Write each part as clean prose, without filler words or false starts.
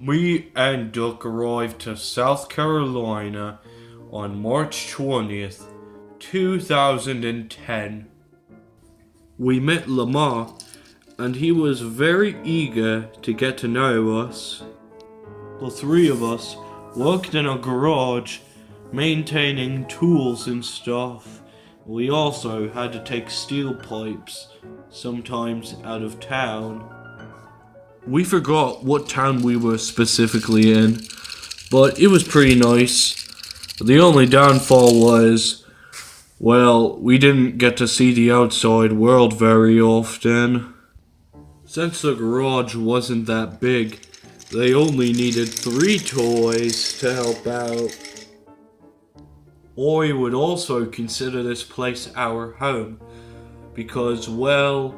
Me and Duck arrived to South Carolina on March 20th, 2010. We met Lamar, and he was very eager to get to know us. The three of us worked in a garage, maintaining tools and stuff. We also had to take steel pipes, sometimes out of town. We forgot what town we were specifically in, but it was pretty nice. The only downfall was, well, we didn't get to see the outside world very often. Since the garage wasn't that big, they only needed 3 toys to help out. I would also consider this place our home, because, well,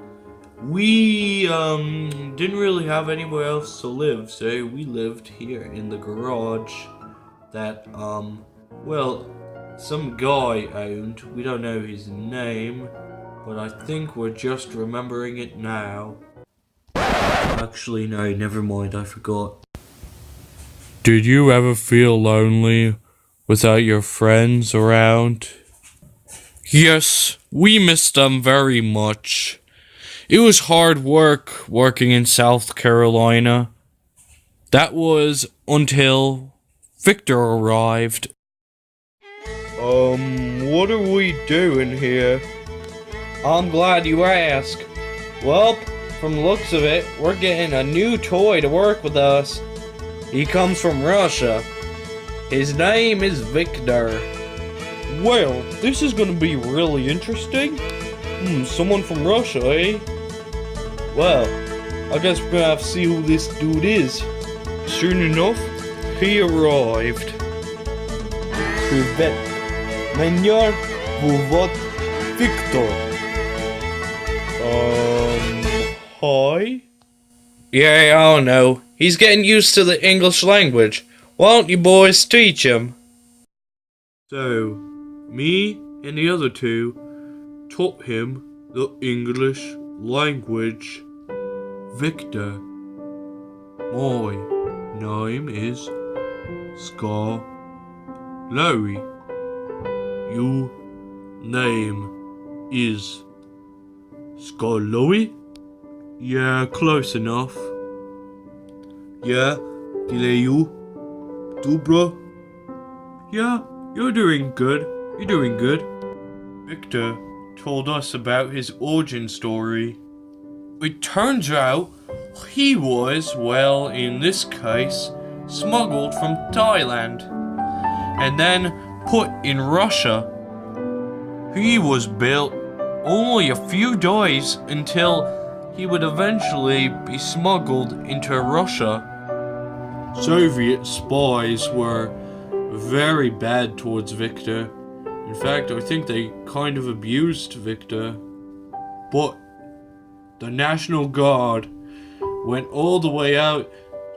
we didn't really have anywhere else to live, so we lived here in the garage that, well, some guy owned. We don't know his name, but I think we're just remembering it now. Actually, no, never mind, I forgot. Did you ever feel lonely without your friends around? Yes, we missed them very much. It was hard work working in South Carolina. That was until Victor arrived. What are we doing here? I'm glad you asked. Well, from the looks of it, we're getting a new toy to work with us. He comes from Russia. His name is Victor. Well, this is gonna be really interesting. Someone from Russia, eh? Well, I guess we're gonna have to see who this dude is. Soon enough, he arrived. Привет. Меня зовут Victor. Hi? Yeah, I don't know. He's getting used to the English language. Why don't you boys teach him? So, me and the other two taught him the English language. Victor. My name is Skarloey. Your name is Skarloey? Yeah, close enough. Yeah, you? Do, bro? Yeah, you're doing good. You're doing good. Victor told us about his origin story. It turns out he was, well, in this case, smuggled from Thailand and then put in Russia. He was built only a few days until he would eventually be smuggled into Russia. Soviet spies were very bad towards Victor. In fact, I think they kind of abused Victor. But the National Guard went all the way out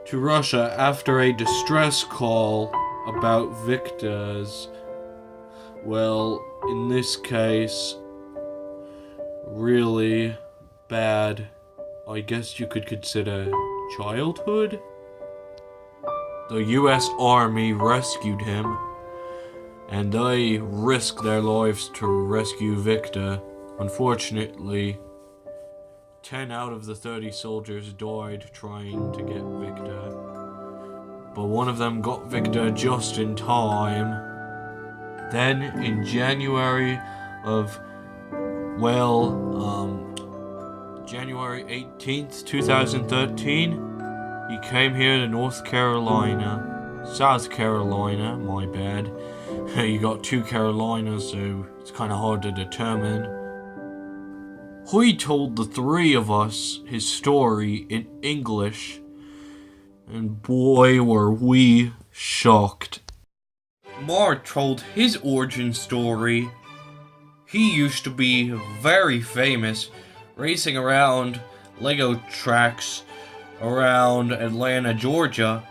to Russia after a distress call about Victor's, well, in this case, really bad, I guess you could consider, childhood? The US Army rescued him, and they risked their lives to rescue Victor. Unfortunately, 10 out of the 30 soldiers died trying to get Victor, but one of them got Victor just in time. Then, in January of, January 18th, 2013, he came here to South Carolina, my bad. You got 2 Carolinas, so it's kind of hard to determine. He told the 3 of us his story in English, and boy were we shocked. Mark told his origin story. He used to be very famous, racing around Lego tracks around Atlanta, Georgia.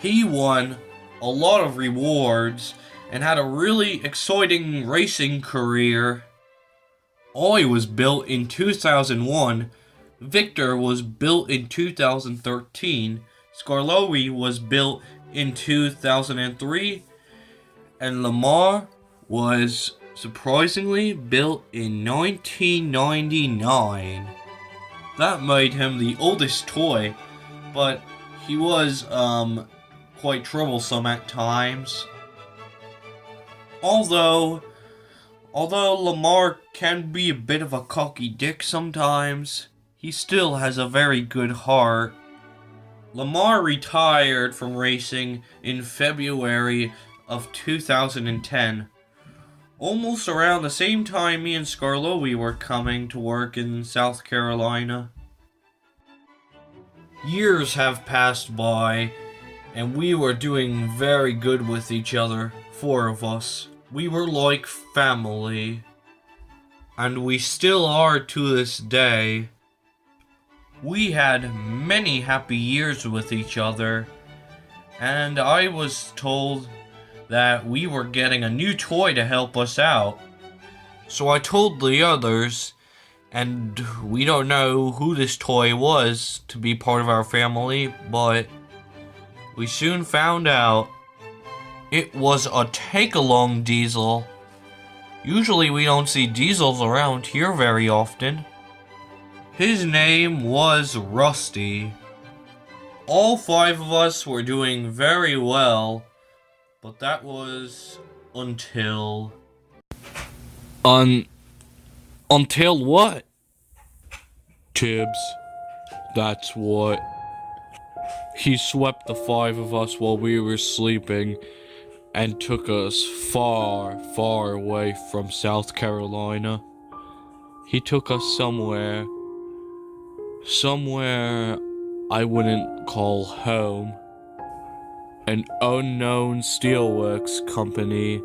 He won a lot of rewards and had a really exciting racing career. I was built in 2001. Victor was built in 2013, Skarloey was built in 2003, and Lamar was surprisingly built in 1999. That made him the oldest toy, but he was quite troublesome at times. Although Lamar can be a bit of a cocky dick sometimes, he still has a very good heart. Lamar retired from racing in February of 2010, almost around the same time me and Skarloey were coming to work in South Carolina. Years have passed by, and we were doing very good with each other, 4 of us. We were like family, and we still are to this day. We had many happy years with each other, and I was told that we were getting a new toy to help us out. So I told the others, and we don't know who this toy was to be part of our family, but we soon found out it was a take-along diesel. Usually we don't see diesels around here very often. His name was Rusty. All 5 of us were doing very well, but that was until... Until what? Tibbs. That's what. He swept the 5 of us while we were sleeping and took us far, far away from South Carolina. He took us somewhere I wouldn't call home. An unknown steelworks company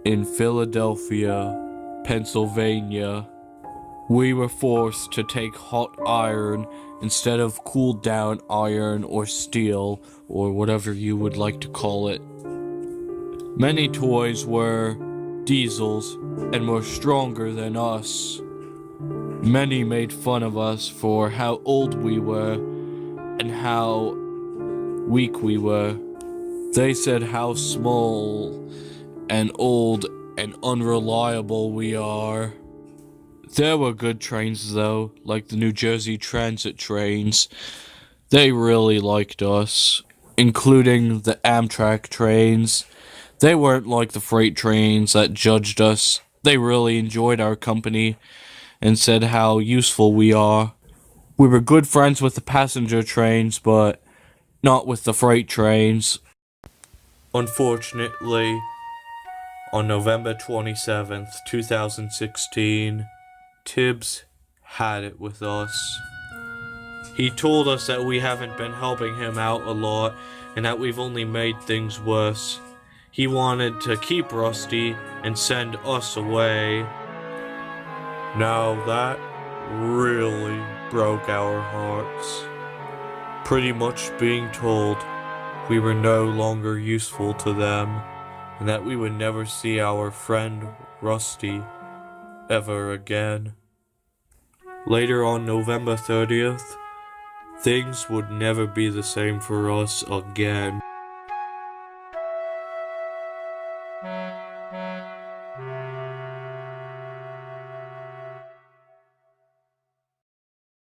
in Philadelphia, Pennsylvania. We were forced to take hot iron instead of cooled down iron or steel, or whatever you would like to call it. Many toys were diesels and were stronger than us. Many made fun of us for how old we were and how weak we were. They said how small and old and unreliable we are. There were good trains though, like the New Jersey Transit trains. They really liked us, including the Amtrak trains. They weren't like the freight trains that judged us. They really enjoyed our company and said how useful we are. We were good friends with the passenger trains, but not with the freight trains. Unfortunately, on November 27th, 2016, Tibbs had it with us. He told us that we haven't been helping him out a lot and that we've only made things worse. He wanted to keep Rusty and send us away. Now that really broke our hearts. Pretty much being told we were no longer useful to them and that we would never see our friend Rusty ever again. Later on November 30th, things would never be the same for us again.